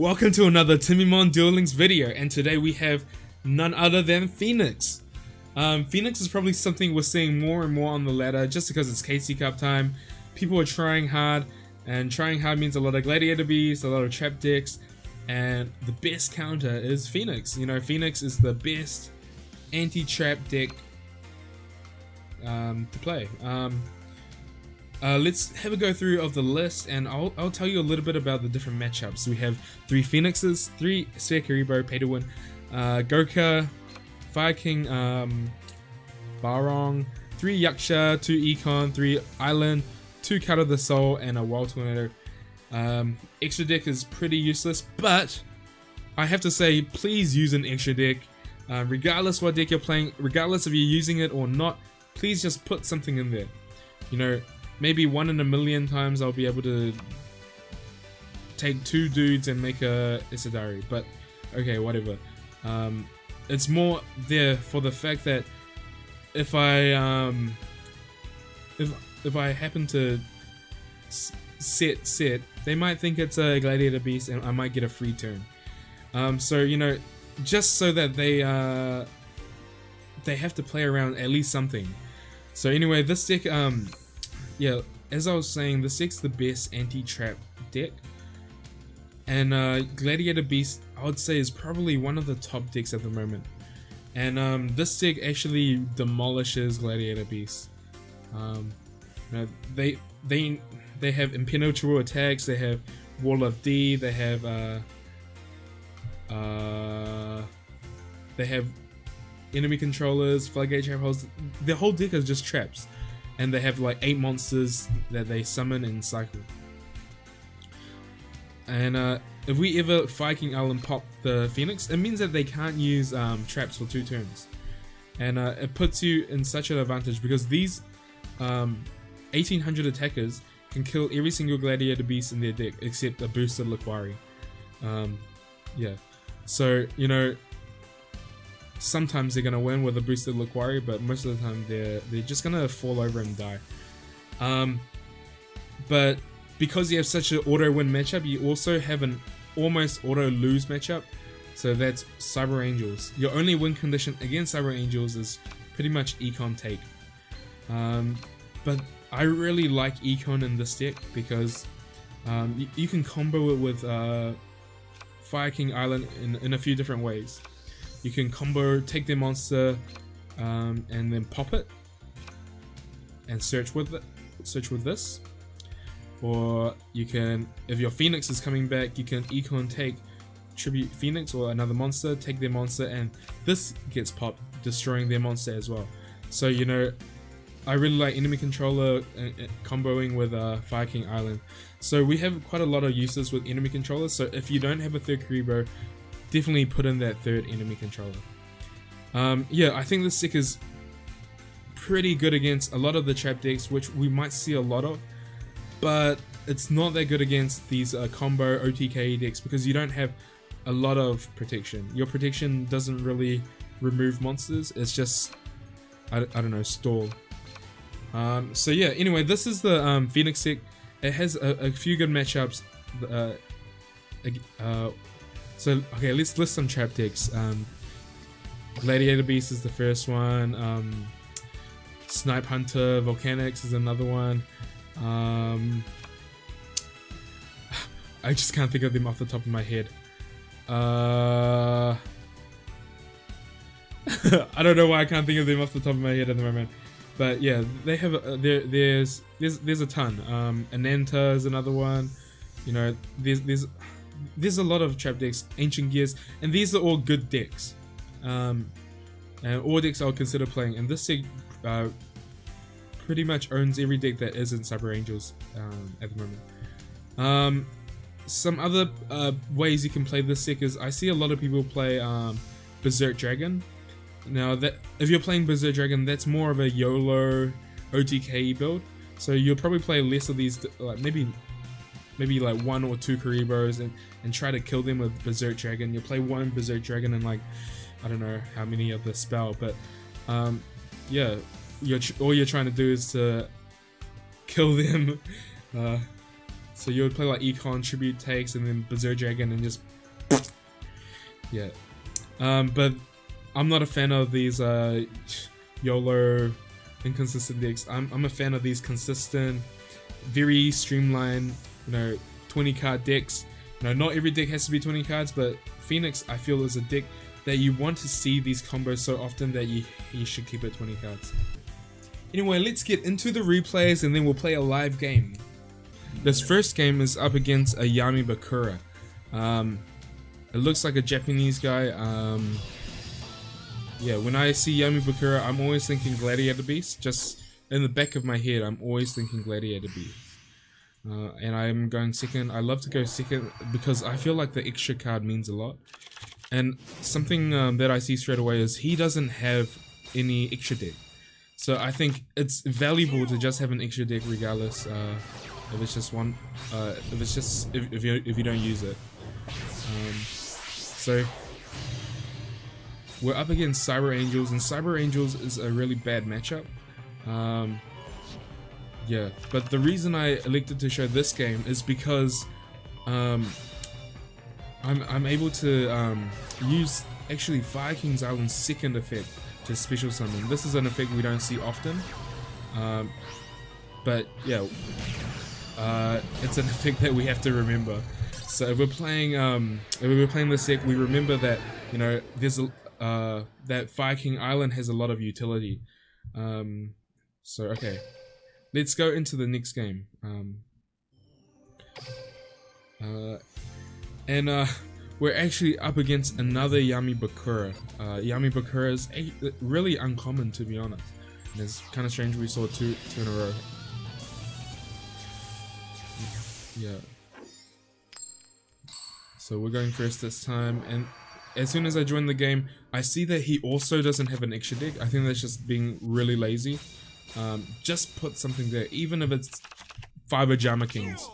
Welcome to another Timmymon Duel Links video, and today we have none other than Phoenix. Phoenix is probably something we're seeing more and more on the ladder just because it's CUCK time. People are trying hard, and trying hard means a lot of Gladiator beasts, a lot of trap decks, and the best counter is Phoenix. You know, Phoenix is the best anti-trap deck to play. Let's have a go through of the list, and I'll tell you a little bit about the different matchups. We have 3 Phoenixes, 3 Sphere Karibo, pay to win, Goka, Fire King, Barong, 3 Yaksha, 2 Econ, 3 Island, 2 Cut of the Soul, and a Wild Tornado. Extra deck is pretty useless, but I have to say, please use an extra deck. Regardless what deck you're playing, regardless if you're using it or not, please just put something in there. You know, maybe 1 in a million times I'll be able to take 2 dudes and make a Isidari, but okay, whatever. It's more there for the fact that if I happen to set, they might think it's a Gladiator beast and I might get a free turn. So you know, just so that they have to play around at least something. So anyway, this deck, yeah, as I was saying, this deck's the best anti-trap deck, and Gladiator Beast, I would say, is probably one of the top decks at the moment. And this deck actually demolishes Gladiator Beast. You know, they have impenetrable attacks, they have Wall of D, they have enemy controllers, floodgate trap holes. The whole deck is just traps. And they have like 8 monsters that they summon and cycle. And if we ever Fire King Island pop the Phoenix, it means that they can't use traps for 2 turns. And it puts you in such an advantage because these 1800 attackers can kill every single Gladiator beast in their deck except a boosted Laquari. Yeah, so you know, sometimes they're gonna win with a boosted Laquari, but most of the time they're just gonna fall over and die. But because you have such an auto win matchup, you also have an almost auto lose matchup. So that's Cyber Angels. Your only win condition against Cyber Angels is pretty much Econ take. But I really like Econ in this deck because you can combo it with Fire King Island in a few different ways. You can combo, take their monster, and then pop it, and search with this. Or you can, if your Phoenix is coming back, you can Econ take Tribute Phoenix or another monster, take their monster, and this gets popped, destroying their monster as well. So you know, I really like enemy controller comboing with Fire King Island. So we have quite a lot of uses with enemy controllers. So if you don't have a 3rd Karibo, definitely put in that 3rd enemy controller. Yeah, I think this deck is pretty good against a lot of the trap decks, which we might see a lot of, but it's not that good against these combo OTK decks because you don't have a lot of protection. Your protection doesn't really remove monsters, it's just, I don't know, stall. So yeah, anyway, this is the Phoenix deck. It has a few good matchups. So okay, let's list some trap decks. Gladiator Beast is the first one. Snipe Hunter, Volcanics is another one. I just can't think of them off the top of my head. I don't know why I can't think of them off the top of my head at the moment. But yeah, they have there's a ton. Ananta is another one. You know, there's a lot of trap decks, Ancient Gears, and these are all good decks. And all decks I'll consider playing, and this deck pretty much owns every deck that isn't Cyber Angels at the moment. Some other ways you can play this deck is, I see a lot of people play Berserk Dragon. Now, that if you're playing Berserk Dragon, that's more of a YOLO OTK build, so you'll probably play less of these, like maybe like 1 or 2 Karibos and try to kill them with Berserk Dragon. You'll play 1 Berserk Dragon and like, I don't know how many of the spell, but yeah, all you're trying to do is to kill them. So you would play like Econ, Tribute Takes, and then Berserk Dragon, and just yeah. But I'm not a fan of these YOLO inconsistent decks. I'm a fan of these consistent, very streamlined, 20 card decks. Not every deck has to be 20 cards, but Phoenix I feel is a deck that you want to see these combos so often that you should keep it 20 cards. Anyway, let's get into the replays and then we'll play a live game. This first game is up against a Yami Bakura. It looks like a Japanese guy. Yeah, when I see Yami Bakura, I'm always thinking Gladiator Beast. Just in the back of my head, I'm always thinking Gladiator Beast. And I'm going second. I love to go second because I feel like the extra card means a lot. And something that I see straight away is he doesn't have any extra deck. So I think it's valuable to just have an extra deck regardless if it's just one, if you don't use it. So we're up against Cyber Angels, and Cyber Angels is a really bad matchup. Yeah, but the reason I elected to show this game is because I'm able to use actually Vikings Island's second effect to special summon. This is an effect we don't see often, but yeah, it's an effect that we have to remember. So if we're playing this deck, we remember that there's that Viking Island has a lot of utility. So okay. Let's go into the next game. We're actually up against another Yami Bakura. Yami Bakura is really uncommon, to be honest. And it's kind of strange we saw two in a row. Yeah. So we're going first this time, and as soon as I join the game, I see that he also doesn't have an extra deck. I think that's just being really lazy. Just put something there, even if it's 5 Ajama Kings.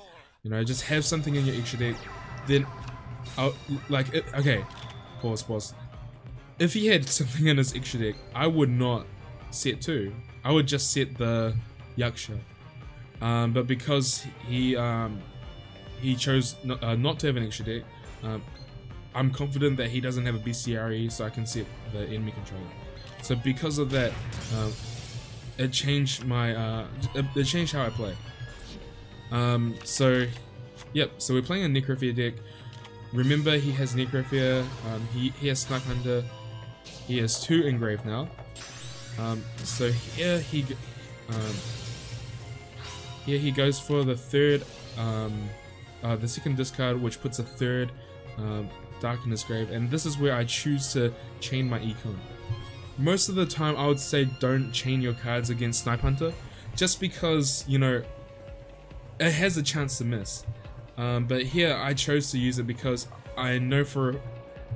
Just have something in your extra deck. Then, okay, pause. If he had something in his extra deck, I would not set 2. I would just set the Yaksha. But because he chose not to have an extra deck, I'm confident that he doesn't have a bestiary, so I can set the enemy controller. So because of that, it changed my it changed how I play. So we're playing a Necrofear deck. Remember, he has Necrofear, he has Snipe Hunter, he has 2 engraved now. So here he goes for the third, the second discard, which puts a third Dark in his grave, and this is where I choose to chain my Econ. Most of the time I would say don't chain your cards against Snipe Hunter, just because, it has a chance to miss. But here I chose to use it because I know for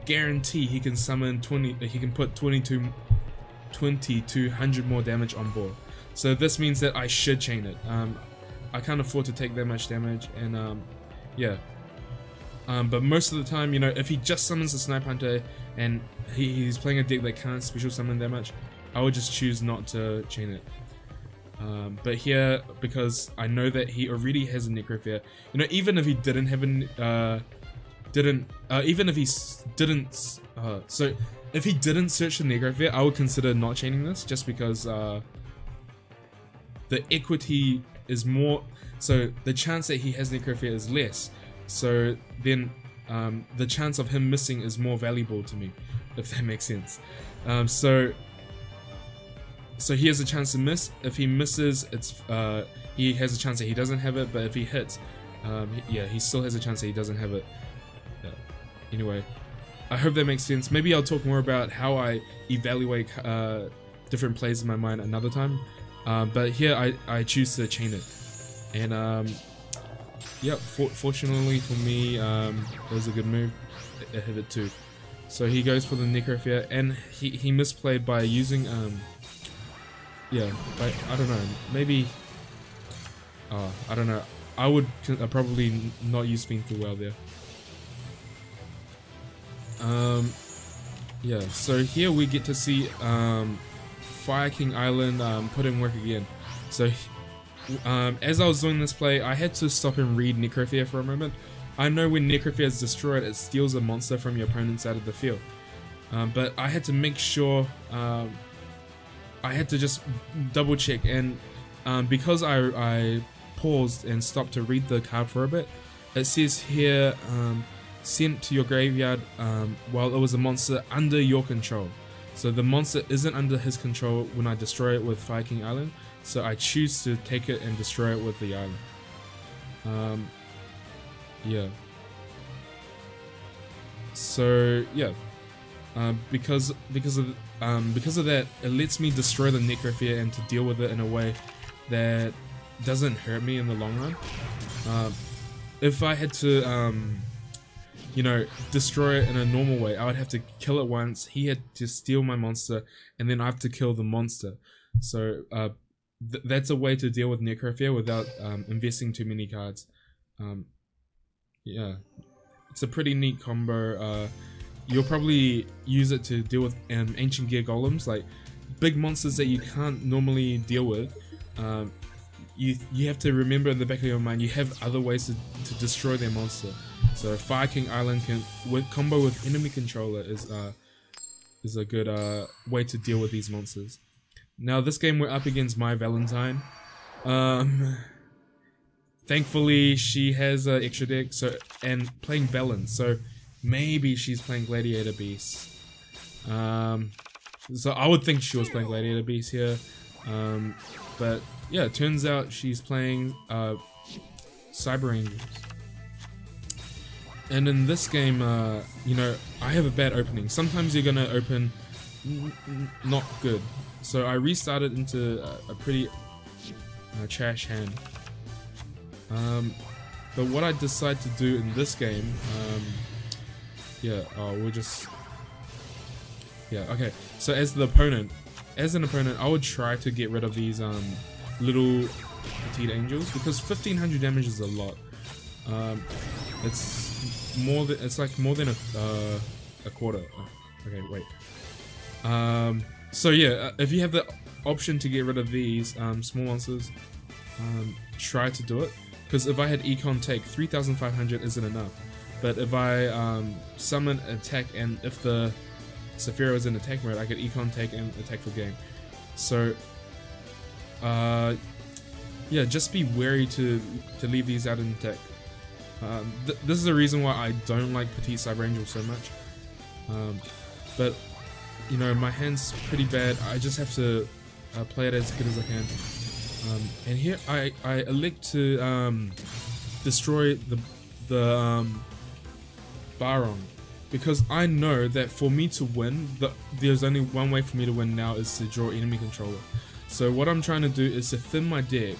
guarantee he can summon 20, he can put 20 to 100 more damage on board. So this means that I should chain it. I can't afford to take that much damage, and yeah. But most of the time, if he just summons a Snipe Hunter and he's playing a deck that can't special summon that much, I would just choose not to chain it. But here, because I know that he already has a Necrofear, even if he didn't have so if he didn't search the Necrofear, I would consider not chaining this, just because the equity is more, so the chance that he has Necrofear is less. So then the chance of him missing is more valuable to me, if that makes sense. So he has a chance to miss. If he misses, it's he has a chance that he doesn't have it, but if he hits, he still has a chance that he doesn't have it. Anyway, I hope that makes sense. Maybe I'll talk more about how I evaluate different plays in my mind another time. But here I choose to chain it, and yeah, fortunately for me, it was a good move. It hit it too. So he goes for the Necrofear, and he misplayed by using yeah, but I don't know, maybe I don't know. I would probably not use Fiend for well there. Yeah, so here we get to see Fire King Island put in work again. So as I was doing this play, I had to stop and read Necrophere for a moment. I know when Necrophere is destroyed, it steals a monster from your opponent's out of the field. But I had to make sure, I had to just double check, and because I paused and stopped to read the card for a bit, it says here, sent to your graveyard while it was a monster under your control. So the monster isn't under his control when I destroy it with Fire King Island, so I choose to take it and destroy it with the island. Yeah. So yeah, because of that, it lets me destroy the Necrophere and to deal with it in a way that doesn't hurt me in the long run. If I had to you know, destroy it in a normal way, I would have to kill it once, he had to steal my monster, and then I have to kill the monster. So that's a way to deal with Necrophere without investing too many cards. Yeah, it's a pretty neat combo. You'll probably use it to deal with Ancient Gear Golems, like big monsters that you can't normally deal with. You have to remember in the back of your mind, you have other ways to destroy their monster. So Fire King Island can combo with enemy controller is a good way to deal with these monsters. Now this game we're up against My Valentine. Thankfully she has an extra deck, so and playing balance, so maybe she's playing Gladiator Beast. So I would think she was playing Gladiator Beast here, but yeah, it turns out she's playing Cyber Angels. And in this game, you know, I have a bad opening. Sometimes you're gonna open not good, so I restarted into a pretty trash hand. But what I decide to do in this game, yeah, we'll just, yeah, okay. So as an opponent, I would try to get rid of these little petite angels, because 1500 damage is a lot. It's more than, it's like more than a quarter. Okay, wait. So yeah, if you have the option to get rid of these small monsters, try to do it. Because if I had Econ take, 3500 isn't enough. But if I summon attack, and if the Saphira was in attack mode, I could Econ take and attack for game. So yeah, just be wary to leave these out in attack. This is the reason why I don't like Petite Cyber Angel so much. But you know, my hand's pretty bad. I just have to play it as good as I can. And here I elect to destroy the Barong, because I know that for me to win, there's only one way for me to win now, is to draw enemy controller. So what I'm trying to do is to thin my deck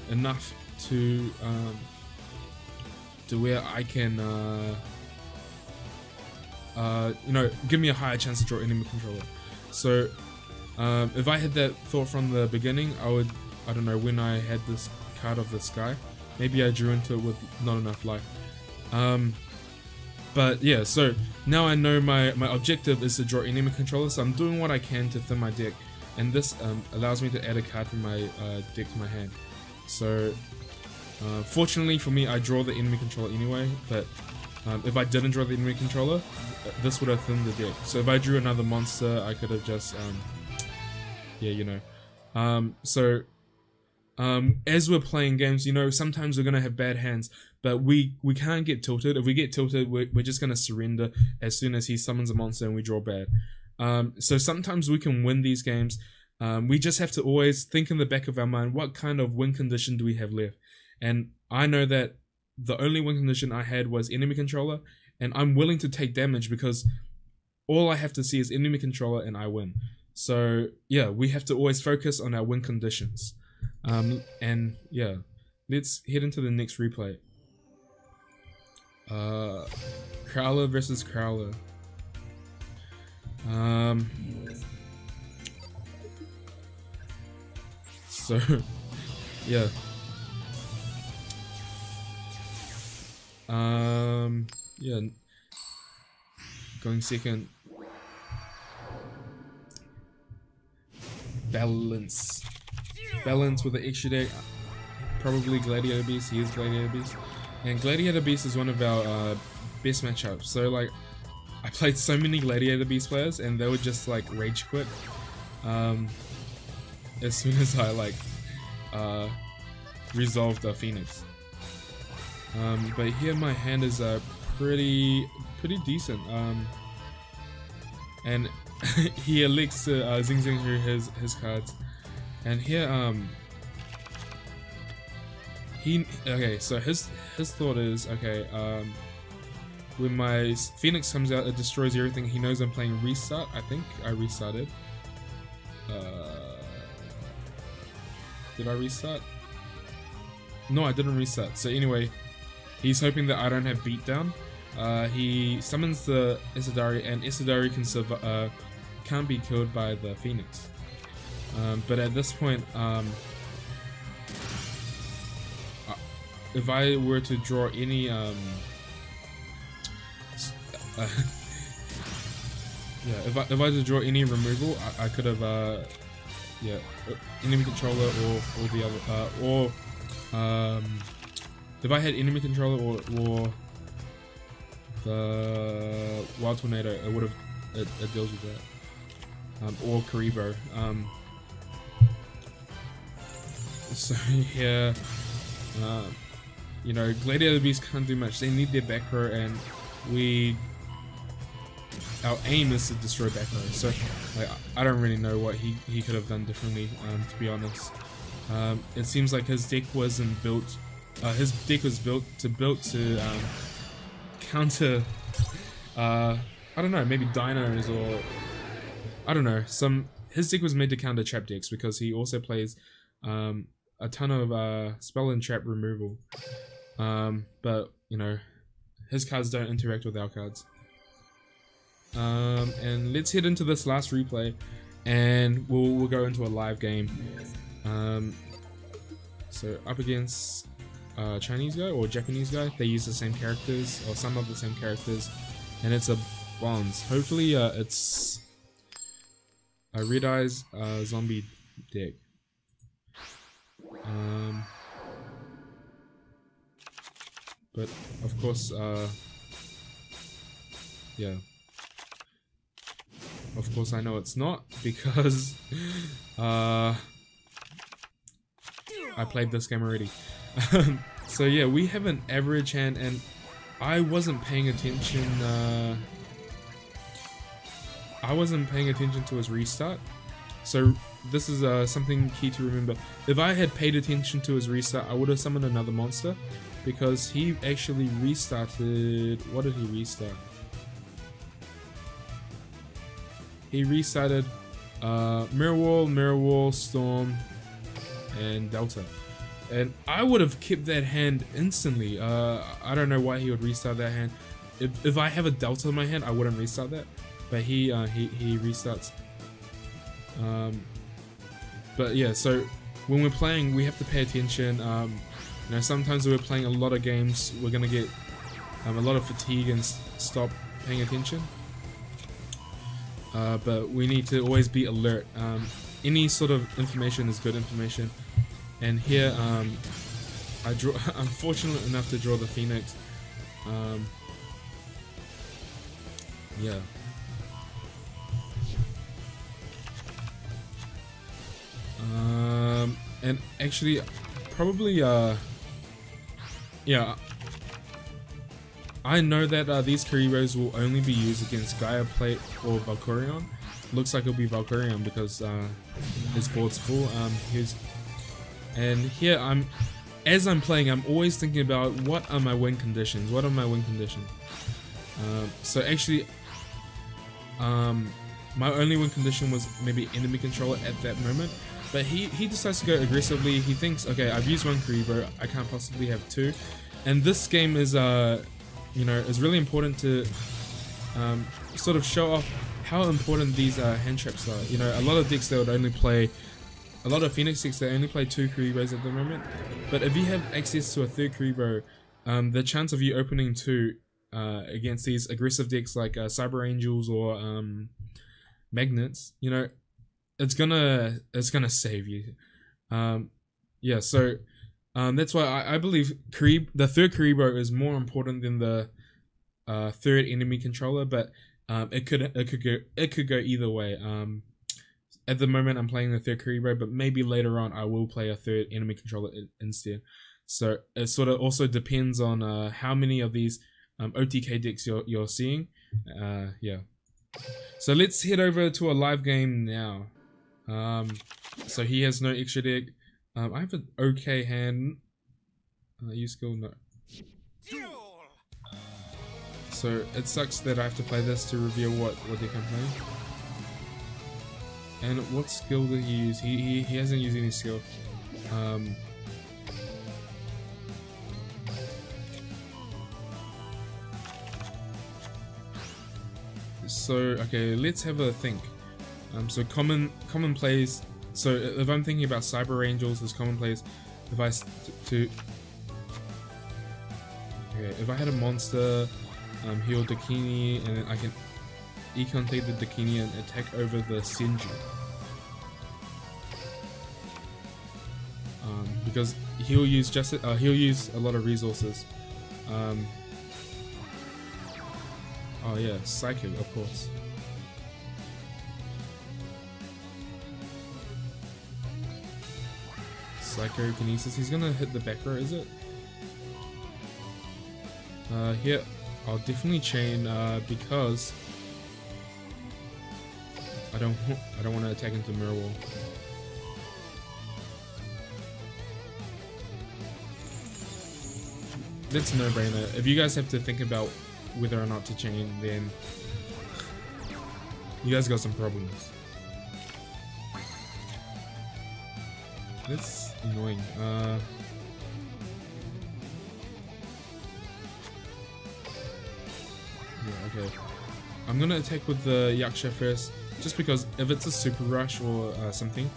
enough to where I can you know, give me a higher chance to draw enemy controller. So if I had that thought from the beginning, I don't know, when I had this card of the sky, maybe I drew into it with not enough life. But yeah, so now I know my objective is to draw enemy controller, so I'm doing what I can to thin my deck, and this allows me to add a card from my deck to my hand. So fortunately for me, I draw the enemy controller anyway, but if I didn't draw the enemy controller, this would have thinned the deck. So if I drew another monster, I could have just yeah, you know. So as we're playing games, you know, sometimes we're gonna have bad hands, but we can't get tilted. If we get tilted, we're just gonna surrender as soon as he summons a monster and we draw bad. So sometimes we can win these games. We just have to always think in the back of our mind, what kind of win condition do we have left? And I know that the only win condition I had was enemy controller, and I'm willing to take damage because all I have to see is enemy controller and I win. So yeah, we have to always focus on our win conditions. And yeah, let's head into the next replay. Crowler versus Crowler. So yeah. Yeah. Going second. Balance. balance with the extra deck, probably Gladiator Beast. He is Gladiator Beast, and Gladiator Beast is one of our best matchups. So like, I played so many Gladiator Beast players, and they would just like rage quit as soon as I like resolved the Phoenix. But here my hand is pretty decent. And he elects to zing zing through his cards, and here okay, so his thought is, okay, when my Phoenix comes out, it destroys everything. He knows I'm playing restart. I think I restarted. Did I restart? No, I didn't restart. So anyway, he's hoping that I don't have beatdown. He summons the Isidari, and Isidari can't be killed by the Phoenix. But at this point, if I were to draw any if I were to draw any removal, I could have enemy controller or the other if I had enemy controller or the Wild Tornado, it would have it deals with that, or Karibo. So yeah, you know, Gladiator Beast can't do much. They need their back row, and our aim is to destroy back row. So like, I don't really know what he could have done differently, to be honest. It seems like his deck wasn't built. His deck was built to counter. I don't know, maybe dinos, or I don't know. His deck was made to counter trap decks, because he also plays a ton of spell and trap removal. But you know, his cards don't interact with our cards. And let's head into this last replay, and we'll go into a live game. So up against Chinese guy or Japanese guy, they use the same characters, or some of the same characters, and it's a Bonds. Hopefully it's a Red Eyes zombie deck. But of course, yeah. Of course I know it's not, because I played this game already. So yeah, we have an average hand, and I wasn't paying attention. I wasn't paying attention to his restart. So this is something key to remember. If I had paid attention to his restart, I would have summoned another monster, because he actually restarted. What did he restart? He restarted Mirror Wall, Storm, and Delta. And I would have kept that hand instantly. I don't know why he would restart that hand. If I have a Delta in my hand, I wouldn't restart that. But he restarts. But yeah, so when we're playing, we have to pay attention. You know, sometimes when we're playing a lot of games, we're gonna get a lot of fatigue and stop paying attention. But we need to always be alert. Any sort of information is good information. And here, I'm fortunate enough to draw the Phoenix. Yeah. And actually, probably, yeah. I know that these Karibos will only be used against Gaia Plate or Valkyrion. Looks like it'll be Valkyrion because his board's full. And here as I'm playing, I'm always thinking about what are my win conditions. What are my win conditions? So actually, my only win condition was maybe enemy controller at that moment. But he decides to go aggressively. He thinks, okay, I've used one Karibo, I can't possibly have two. And this game is you know, is really important to sort of show off how important these hand traps are. You know, a lot of decks that would only play, a lot of Phoenix decks they only play two Karibos at the moment. But if you have access to a third Karibo, the chance of you opening two against these aggressive decks like Cyber Angels or Magnets, you know, it's gonna save you. Yeah, so that's why I believe the third Karibo is more important than the third enemy controller, but it could go either way. At the moment, I'm playing the third Karibo, but maybe later on I will play a third enemy controller instead. So it sort of also depends on how many of these OTK decks you're seeing. Yeah. So let's head over to a live game now. So he has no extra deck. I have an okay hand. Use skill, no. Duel. So it sucks that I have to play this to reveal what deck I'm playing. And what skill did he use? He hasn't used any skill. So okay, let's have a think. So common plays. So if I'm thinking about Cyber Angels as common plays, if I if I had a monster, heal Dakini, and then I can econ take the Dakini and attack over the Senju. Because he'll use he'll use a lot of resources. Oh yeah, Psychic, of course. Psychokinesis. He's gonna hit the back row, is it? Here, I'll definitely chain because I don't want to attack into Mirror Wall. That's a no-brainer. If you guys have to think about whether or not to chain, then you guys got some problems. That's annoying. Yeah, okay. I'm gonna attack with the Yaksha first, just because if it's a super rush or something,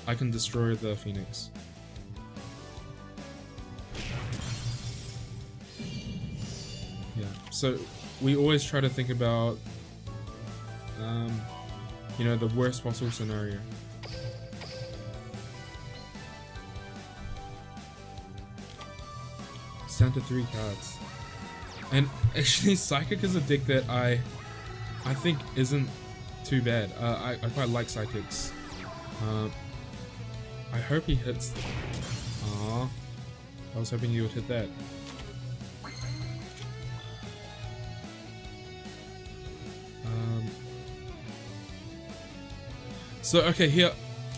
I can destroy the Phoenix. Yeah, so we always try to think about, you know, the worst possible scenario. It's down to 3 cards. And actually, Psychic is a deck that I think isn't too bad. I quite like Psychics. I hope he hits. Aww. I was hoping you would hit that. So okay, here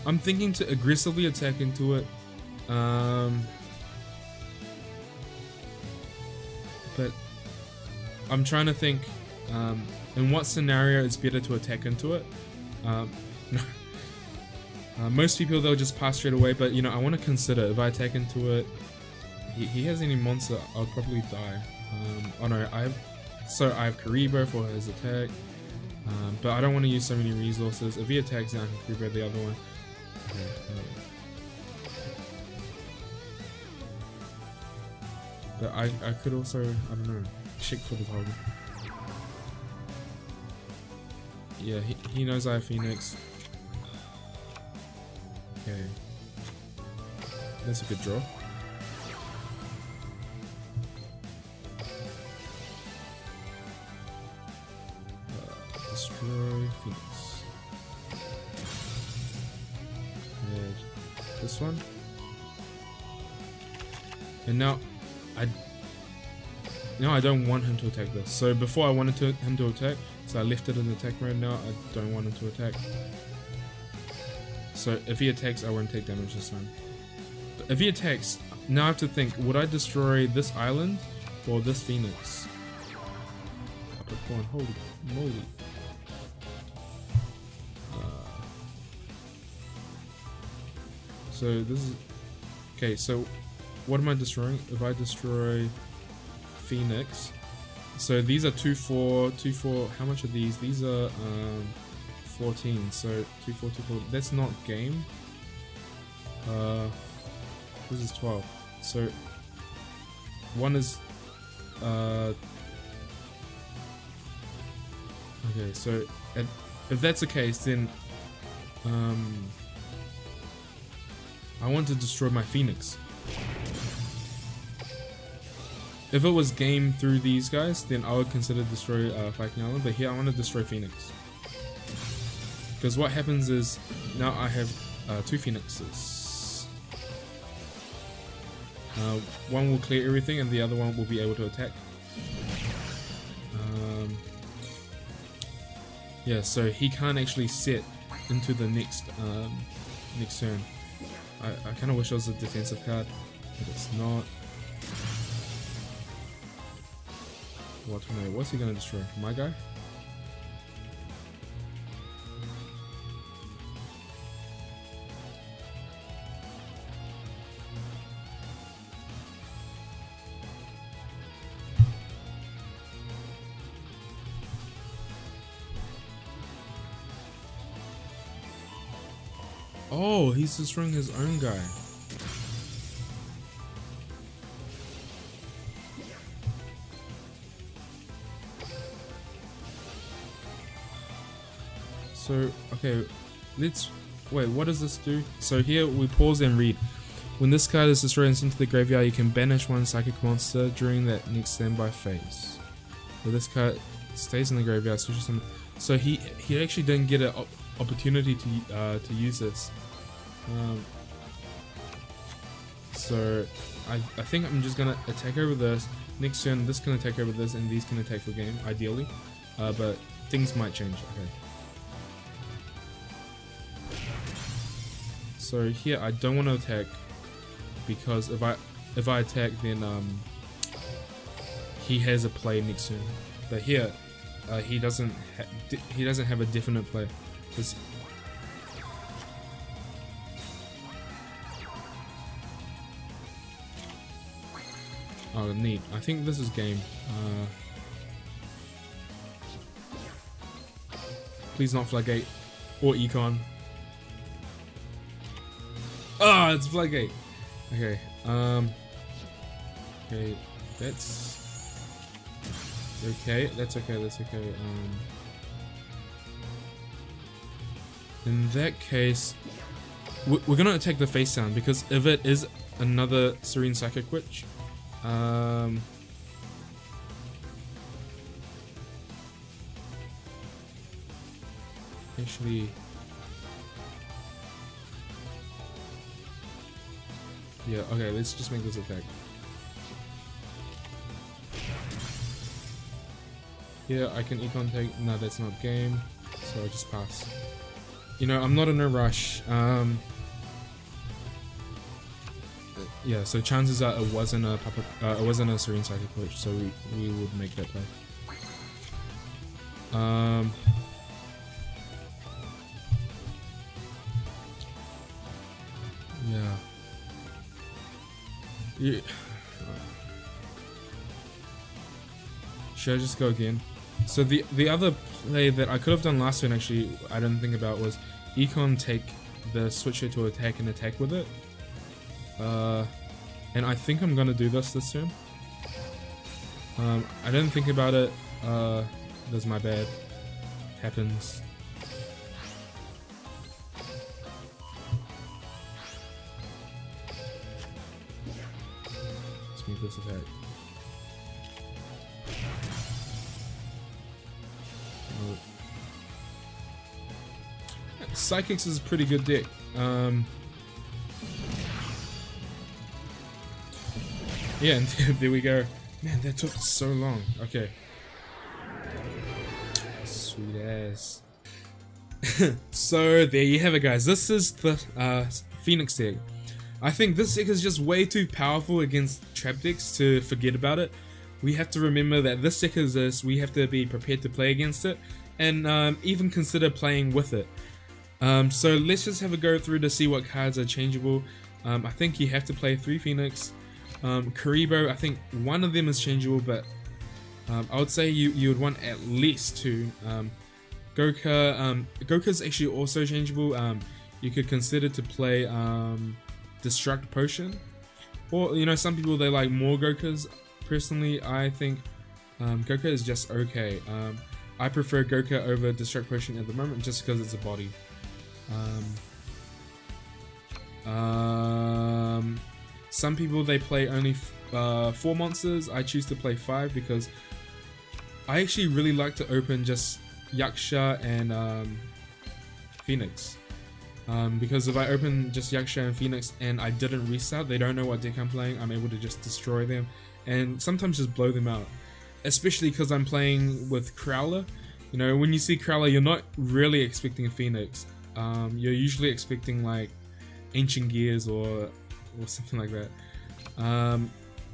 I'm thinking to aggressively attack into it. But I'm trying to think in what scenario it's better to attack into it. Most people, they'll just pass straight away, but you know, I want to consider if I attack into it. He has any monster, I'll probably die. Oh no, I have Karibo for his attack, but I don't want to use so many resources. If he attacks, then I can Karibo the other one. Okay, but I could also, I don't know, check for the target. Yeah, he knows I have Phoenix. Okay, that's a good draw. Destroy Phoenix. And this one. And now I don't want him to attack this. So before I wanted him to attack, so I left it in attack mode. Now I don't want him to attack. So if he attacks, I won't take damage this time. But if he attacks, now I have to think, would I destroy this island or this Phoenix? Holy moly. So this is... Okay, so what am I destroying? If I destroy Phoenix... So these are 2-4, 2-4... How much are these? These are 14, so 2-4, 2-4... That's not game. This is 12. So... One is... Okay, so... If that's the case, then... I want to destroy my Phoenix. If it was game through these guys, then I would consider destroy Viking Island, but here I want to destroy Phoenix. Because what happens is, now I have 2 Phoenixes. One will clear everything and the other one will be able to attack. Yeah, so he can't actually set into the next turn. I kind of wish it was a defensive card, but it's not. What's he gonna destroy? My guy? Oh, he's destroying his own guy. So, okay, let's wait, what does this do? So here we pause and read. When this card is destroyed and sent to the graveyard, you can banish one psychic monster during that next standby phase. So this card stays in the graveyard, so he actually didn't get an opportunity to use this. So I think I'm just gonna attack over this. Next turn, this can attack over this, and these can attack for game, ideally. But things might change. Okay. So here I don't want to attack because if I attack, then he has a play next turn. But here he doesn't have a definite play. Oh, neat. I think this is game. Please not Floodgate or Econ. Ah, it's Floodgate. Okay. Okay, that's okay. That's okay. That's okay. In that case, we're gonna attack the face down because if it is another Serene Psychic Witch, actually, yeah. Okay, let's just make this attack. Yeah, I can Econ take. No, that's not game, so I just pass. You know, I'm not in a rush. Yeah, so chances are it wasn't a Serene Psychic Witch, so we would make that play. Yeah. Should I just go again? So the other play that I could have done last turn, actually, I didn't think about, was Econ take the switcher to attack and attack with it. And I think I'm gonna do this turn. I didn't think about it. That's my bad. Happens. Let's make this attack. Psychics is a pretty good deck. Yeah, and there we go. Man, that took so long. Okay. Sweet ass. So there you have it, guys. This is the Phoenix deck. I think this deck is just way too powerful against trap decks to forget about it. We have to remember that this deck is this. We have to be prepared to play against it, and even consider playing with it. So let's just have a go through to see what cards are changeable. I think you have to play 3 Phoenix. Karibo, I think one of them is changeable, but I would say you would want at least 2. Goka's actually also changeable. You could consider to play Destruct Potion, or you know, some people they like more Gokas. Personally, I think Goka is just okay. I prefer Goka over Destruct Potion at the moment just because it's a body. Some people, they play only 4 monsters. I choose to play 5 because I actually really like to open just Yaksha and Phoenix. Because if I open just Yaksha and Phoenix and I didn't restart, they don't know what deck I'm playing, I'm able to just destroy them and sometimes just blow them out. Especially because I'm playing with Crowler. You know, when you see Crowler, you're not really expecting a Phoenix. You're usually expecting like Ancient Gears or something like that.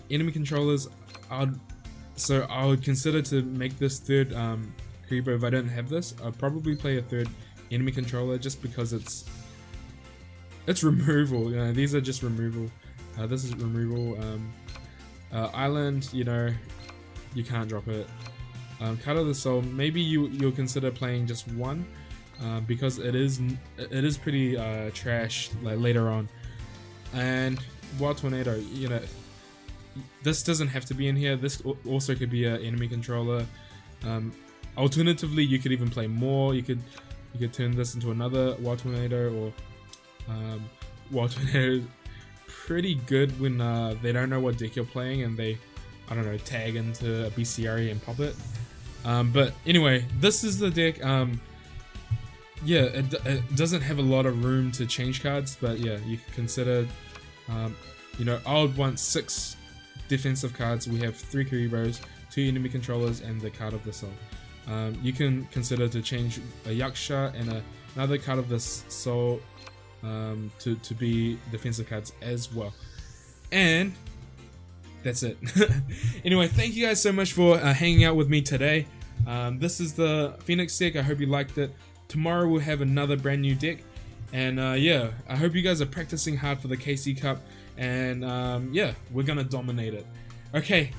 Enemy controllers, I would consider to make this third Karibo. If I don't have this, I'd probably play a third enemy controller just because it's removal. You know, these are just removal. This is removal. Island, you know, you can't drop it. Card of the Soul, maybe you'll consider playing just one, because it is pretty trash like later on. And Wild Tornado, you know, this doesn't have to be in here. This also could be an enemy controller. Alternatively, you could even play more. You could turn this into another Wild Tornado, or Wild Tornado. Pretty good when they don't know what deck you're playing and they, I don't know, tag into a bestiary and pop it. But anyway, this is the deck. Yeah, it doesn't have a lot of room to change cards, but yeah, you can consider, you know, I would want 6 defensive cards. We have 3 Karibos, 2 enemy controllers, and the Card of the Soul. You can consider to change a Yaksha and another Card of the Soul to be defensive cards as well. And that's it. Anyway, thank you guys so much for hanging out with me today. This is the Phoenix deck. I hope you liked it. Tomorrow we'll have another brand new deck. And yeah, I hope you guys are practicing hard for the KC Cup. And yeah, we're gonna dominate it. Okay,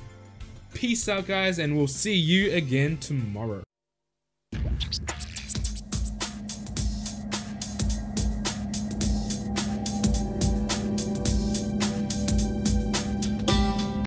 peace out guys, and we'll see you again tomorrow.